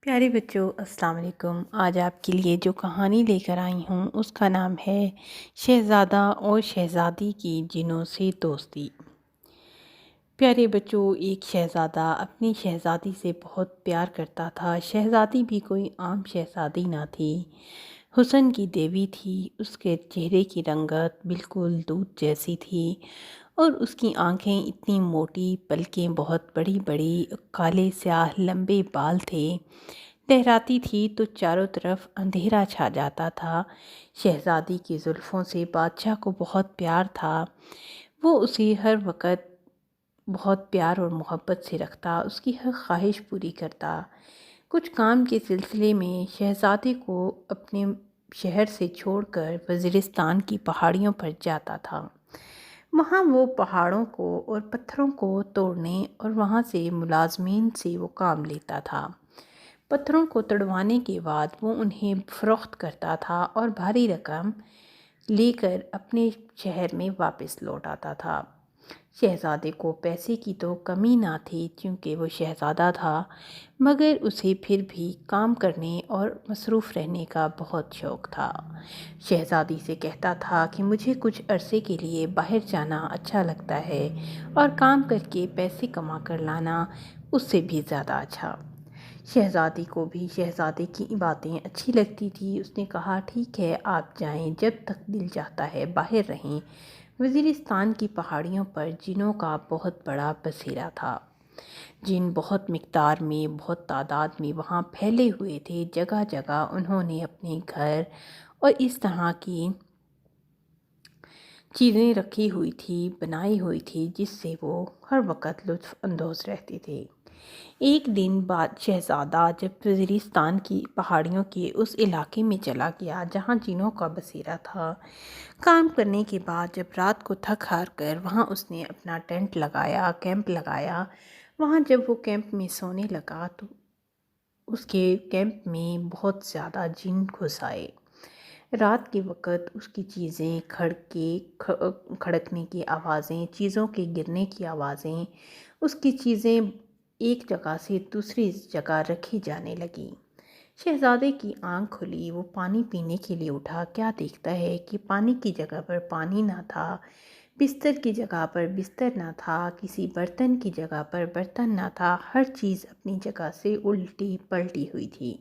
پیارے بچوں، السلام علیکم۔ آج آپ کے لیے جو کہانی لے کر آئی ہوں اس کا نام ہے شہزادہ اور شہزادی کی جنوں سے دوستی۔ پیارے بچوں، ایک شہزادہ اپنی شہزادی سے بہت پیار کرتا تھا۔ شہزادی بھی کوئی عام شہزادی نہ تھی، حسن کی دیوی تھی۔ اس کے چہرے کی رنگت بالکل دودھ جیسی تھی اور اس کی آنکھیں اتنی موٹی، پلکیں بہت بڑی بڑی، کالے سیاہ لمبے بال تھے۔ لہراتی تھی تو چاروں طرف اندھیرا چھا جاتا تھا۔ شہزادی کی زلفوں سے بادشاہ کو بہت پیار تھا۔ وہ اسے ہر وقت بہت پیار اور محبت سے رکھتا، اس کی ہر خواہش پوری کرتا۔ کچھ کام کے سلسلے میں شہزادے کو اپنے شہر سے چھوڑ کر وزیرستان کی پہاڑیوں پر جاتا تھا۔ وہاں وہ پہاڑوں کو اور پتھروں کو توڑنے اور وہاں سے ملازمین سے وہ کام لیتا تھا۔ پتھروں کو توڑوانے کے بعد وہ انہیں فروخت کرتا تھا اور بھاری رقم لے کر اپنے شہر میں واپس لوٹ آتا تھا۔ شہزادے کو پیسے کی تو کمی نہ تھی چونکہ وہ شہزادہ تھا، مگر اسے پھر بھی کام کرنے اور مصروف رہنے کا بہت شوق تھا۔ شہزادی سے کہتا تھا کہ مجھے کچھ عرصے کے لیے باہر جانا اچھا لگتا ہے اور کام کر کے پیسے کما کر لانا اس سے بھی زیادہ اچھا۔ شہزادی کو بھی شہزادے کی باتیں اچھی لگتی تھی۔ اس نے کہا، ٹھیک ہے، آپ جائیں، جب تک دل چاہتا ہے باہر رہیں۔ وزیرستان کی پہاڑیوں پر جنوں کا بہت بڑا بسیرا تھا۔ جن بہت مقدار میں، بہت تعداد میں وہاں پھیلے ہوئے تھے۔ جگہ جگہ انہوں نے اپنے گھر اور اس طرح کی چیزیں رکھی ہوئی تھی، بنائی ہوئی تھی، جس سے وہ ہر وقت لطف اندوز رہتے تھے۔ ایک دن بعد شہزادہ جب وزیرستان کی پہاڑیوں کے اس علاقے میں چلا گیا جہاں جنوں کا بسیرا تھا، کام کرنے کے بعد جب رات کو تھک ہار کر وہاں اس نے اپنا ٹینٹ لگایا، کیمپ لگایا۔ وہاں جب وہ کیمپ میں سونے لگا تو اس کے کیمپ میں بہت زیادہ جن گھس آئے۔ رات کے وقت اس کی چیزیں کھڑکنے کی آوازیں، چیزوں کے گرنے کی آوازیں، اس کی چیزیں ایک جگہ سے دوسری جگہ رکھی جانے لگیں۔ شہزادے کی آنکھ کھلی، وہ پانی پینے کے لیے اٹھا۔ کیا دیکھتا ہے کہ پانی کی جگہ پر پانی نہ تھا، بستر کی جگہ پر بستر نہ تھا، کسی برتن کی جگہ پر برتن نہ تھا، ہر چیز اپنی جگہ سے الٹی پلٹی ہوئی تھی۔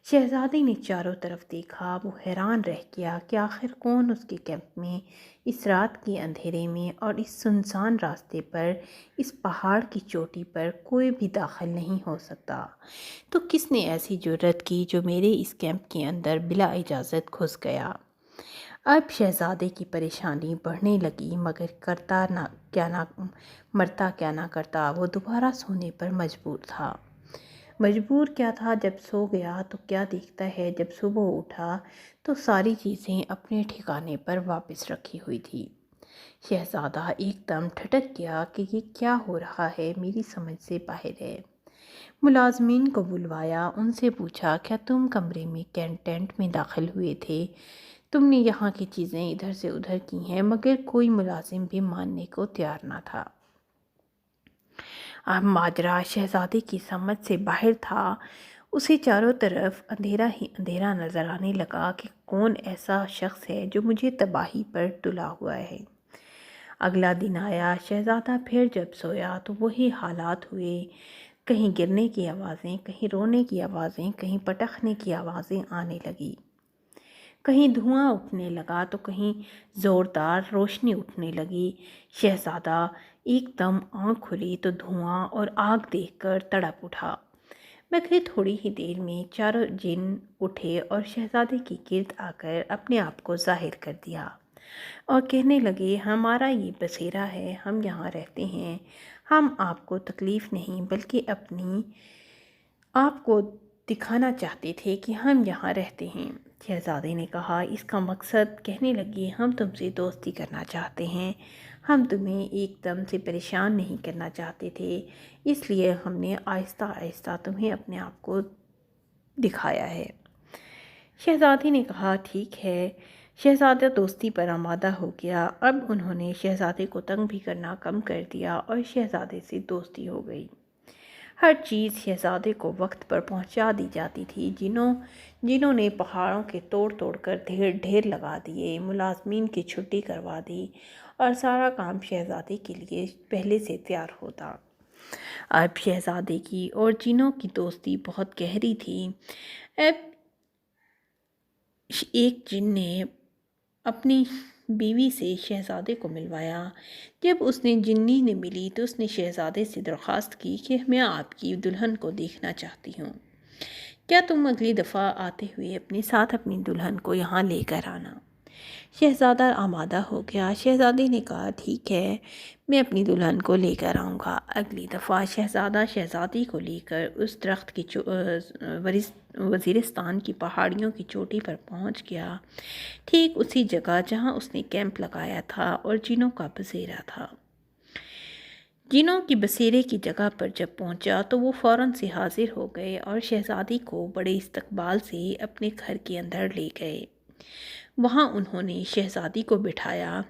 شہزادے نے چاروں طرف دیکھا، وہ حیران رہ گیا کہ آخر کون اس کے کیمپ میں اس رات کے اندھیرے میں اور اس سنسان راستے پر، اس پہاڑ کی چوٹی پر کوئی بھی داخل نہیں ہو سکتا، تو کس نے ایسی جرأت کی جو میرے اس کیمپ کے اندر بلا اجازت گھس گیا۔ اب شہزادے کی پریشانی بڑھنے لگی، مگر مرتا کیا نہ کرتا، وہ دوبارہ سونے پر مجبور تھا۔ مجبور کیا تھا، جب سو گیا تو کیا دیکھتا ہے، جب صبح اٹھا تو ساری چیزیں اپنے ٹھکانے پر واپس رکھی ہوئی تھی۔ شہزادہ ایک دم ٹھٹک گیا کہ یہ کیا ہو رہا ہے، میری سمجھ سے باہر ہے۔ ملازمین کو بلوایا، ان سے پوچھا، کیا تم کمرے میں ٹینٹ میں داخل ہوئے تھے؟ تم نے یہاں کی چیزیں ادھر سے ادھر کی ہیں؟ مگر کوئی ملازم بھی ماننے کو تیار نہ تھا۔ اب ماجرا شہزادے کی سمجھ سے باہر تھا۔ اسے چاروں طرف اندھیرا ہی اندھیرا نظر آنے لگا کہ کون ایسا شخص ہے جو مجھے تباہی پر تلا ہوا ہے۔ اگلا دن آیا، شہزادہ پھر جب سویا تو وہی حالات ہوئے۔ کہیں گرنے کی آوازیں، کہیں رونے کی آوازیں، کہیں پٹخنے کی آوازیں آنے لگی۔ کہیں دھواں اٹھنے لگا تو کہیں زوردار روشنی اٹھنے لگی۔ شہزادہ ایک دم آنکھ کھلی تو دھواں اور آگ دیکھ کر تڑپ اٹھا، مگر تھوڑی ہی دیر میں چاروں جن اٹھے اور شہزادے کے گرد آ کر اپنے آپ کو ظاہر کر دیا اور کہنے لگے، ہمارا یہ بسیرا ہے، ہم یہاں رہتے ہیں، ہم آپ کو تکلیف نہیں بلکہ اپنی آپ کو دکھانا چاہتے تھے کہ ہم یہاں رہتے ہیں۔ شہزادے نے کہا، اس کا مقصد؟ کہنے لگے، ہم تم سے دوستی کرنا چاہتے ہیں، ہم تمہیں ایک دم سے پریشان نہیں کرنا چاہتے تھے، اس لیے ہم نے آہستہ آہستہ تمہیں اپنے آپ کو دکھایا ہے۔ شہزادی نے کہا، ٹھیک ہے۔ شہزادہ دوستی پر آمادہ ہو گیا۔ اب انہوں نے شہزادے کو تنگ بھی کرنا کم کر دیا اور شہزادے سے دوستی ہو گئی۔ ہر چیز شہزادے کو وقت پر پہنچا دی جاتی تھی۔ جنہوں نے پہاڑوں کے توڑ کر ڈھیر لگا دیے، ملازمین کی چھٹی کروا دی اور سارا کام شہزادے کے لیے پہلے سے تیار ہوتا۔ اب شہزادے کی اور جنوں کی دوستی بہت گہری تھی۔ اب ایک جن نے اپنی بیوی سے شہزادے کو ملوایا۔ جب اس نے جنی نے ملی تو اس نے شہزادے سے درخواست کی کہ میں آپ کی دلہن کو دیکھنا چاہتی ہوں، کیا تم اگلی دفعہ آتے ہوئے اپنے ساتھ اپنی دلہن کو یہاں لے کر آنا؟ شہزادہ آمادہ ہو گیا۔ شہزادے نے کہا ٹھیک ہے، میں اپنی دلہن کو لے کر آؤں گا۔ اگلی دفعہ شہزادہ شہزادی کو لے کر اس درخت کی وزیرستان کی پہاڑیوں کی چوٹی پر پہنچ گیا، ٹھیک اسی جگہ جہاں اس نے کیمپ لگایا تھا اور جنوں کا بسیرا تھا۔ جنوں کی بسیرے کی جگہ پر جب پہنچا تو وہ فوراً سے حاضر ہو گئے اور شہزادی کو بڑے استقبال سے اپنے گھر کے اندر لے گئے۔ وہاں انہوں نے شہزادی کو بٹھایا،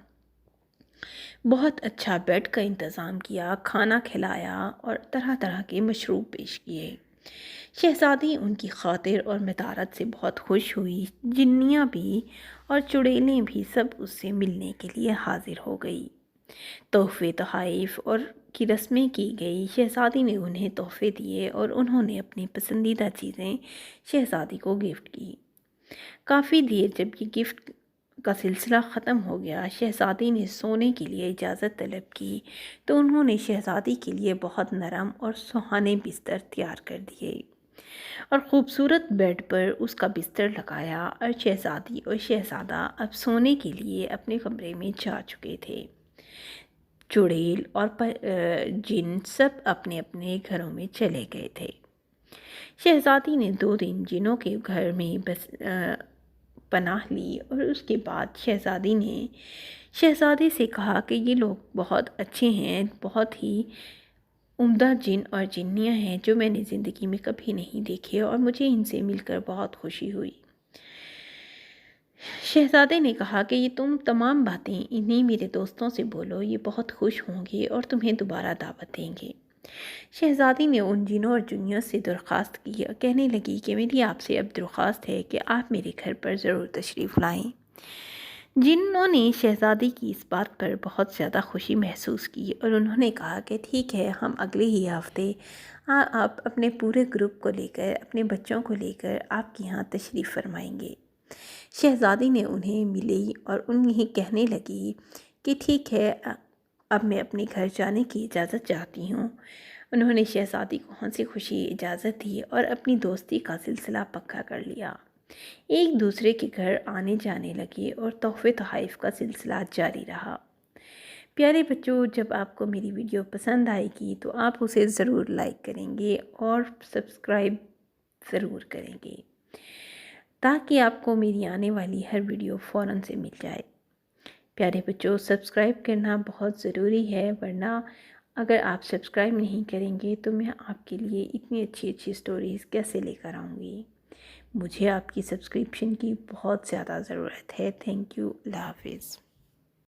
بہت اچھا بیڈ کا انتظام کیا، کھانا کھلایا اور طرح طرح کے مشروب پیش کیے۔ شہزادی ان کی خاطر اور مدارت سے بہت خوش ہوئی۔ جنیاں بھی اور چڑیلیں بھی سب اس سے ملنے کے لیے حاضر ہو گئی۔ تحفے تحائف اور کی رسمیں کی گئی۔ شہزادی نے انہیں تحفے دیے اور انہوں نے اپنی پسندیدہ چیزیں شہزادی کو گفٹ کی۔ کافی دیر جب یہ گفٹ کا سلسلہ ختم ہو گیا، شہزادی نے سونے کے لیے اجازت طلب کی تو انہوں نے شہزادی کے لیے بہت نرم اور سہانے بستر تیار کر دیے اور خوبصورت بیڈ پر اس کا بستر لگایا، اور شہزادی اور شہزادہ اب سونے کے لیے اپنے کمرے میں جا چکے تھے۔ چڑیل اور جن سب اپنے اپنے گھروں میں چلے گئے تھے۔ شہزادی نے 2 دن جنوں کے گھر میں پناہ لی اور اس کے بعد شہزادی نے شہزادے سے کہا کہ یہ لوگ بہت اچھے ہیں، بہت ہی عمدہ جن اور جنیاں ہیں جو میں نے زندگی میں کبھی نہیں دیکھے اور مجھے ان سے مل کر بہت خوشی ہوئی۔ شہزادے نے کہا کہ یہ تم تمام باتیں انہیں میرے دوستوں سے بولو، یہ بہت خوش ہوں گے اور تمہیں دوبارہ دعوت دیں گے۔ شہزادی نے ان جنوں اور جنیوں سے درخواست کی اور کہنے لگی کہ میری آپ سے اب درخواست ہے کہ آپ میرے گھر پر ضرور تشریف لائیں۔ جنوں نے شہزادی کی اس بات پر بہت زیادہ خوشی محسوس کی اور انہوں نے کہا کہ ٹھیک ہے، ہم اگلے ہی ہفتے آپ اپنے پورے گروپ کو لے کر، اپنے بچوں کو لے کر آپ کے یہاں تشریف فرمائیں گے۔ شہزادی نے انہیں ملی اور انہیں کہنے لگی کہ ٹھیک ہے، اب میں اپنے گھر جانے کی اجازت چاہتی ہوں۔ انہوں نے شہزادی کو ہنسی خوشی اجازت دی اور اپنی دوستی کا سلسلہ پکا کر لیا۔ ایک دوسرے کے گھر آنے جانے لگے اور تحفے تحائف کا سلسلہ جاری رہا۔ پیارے بچوں، جب آپ کو میری ویڈیو پسند آئے گی تو آپ اسے ضرور لائک کریں گے اور سبسکرائب ضرور کریں گے تاکہ آپ کو میری آنے والی ہر ویڈیو فوراً سے مل جائے۔ پیارے بچوں، سبسکرائب کرنا بہت ضروری ہے، ورنہ اگر آپ سبسکرائب نہیں کریں گے تو میں آپ کے لیے اتنی اچھی سٹوریز کیسے لے کر آؤں گی؟ مجھے آپ کی سبسکرپشن کی بہت زیادہ ضرورت ہے۔ تھینک یو، اللہ حافظ۔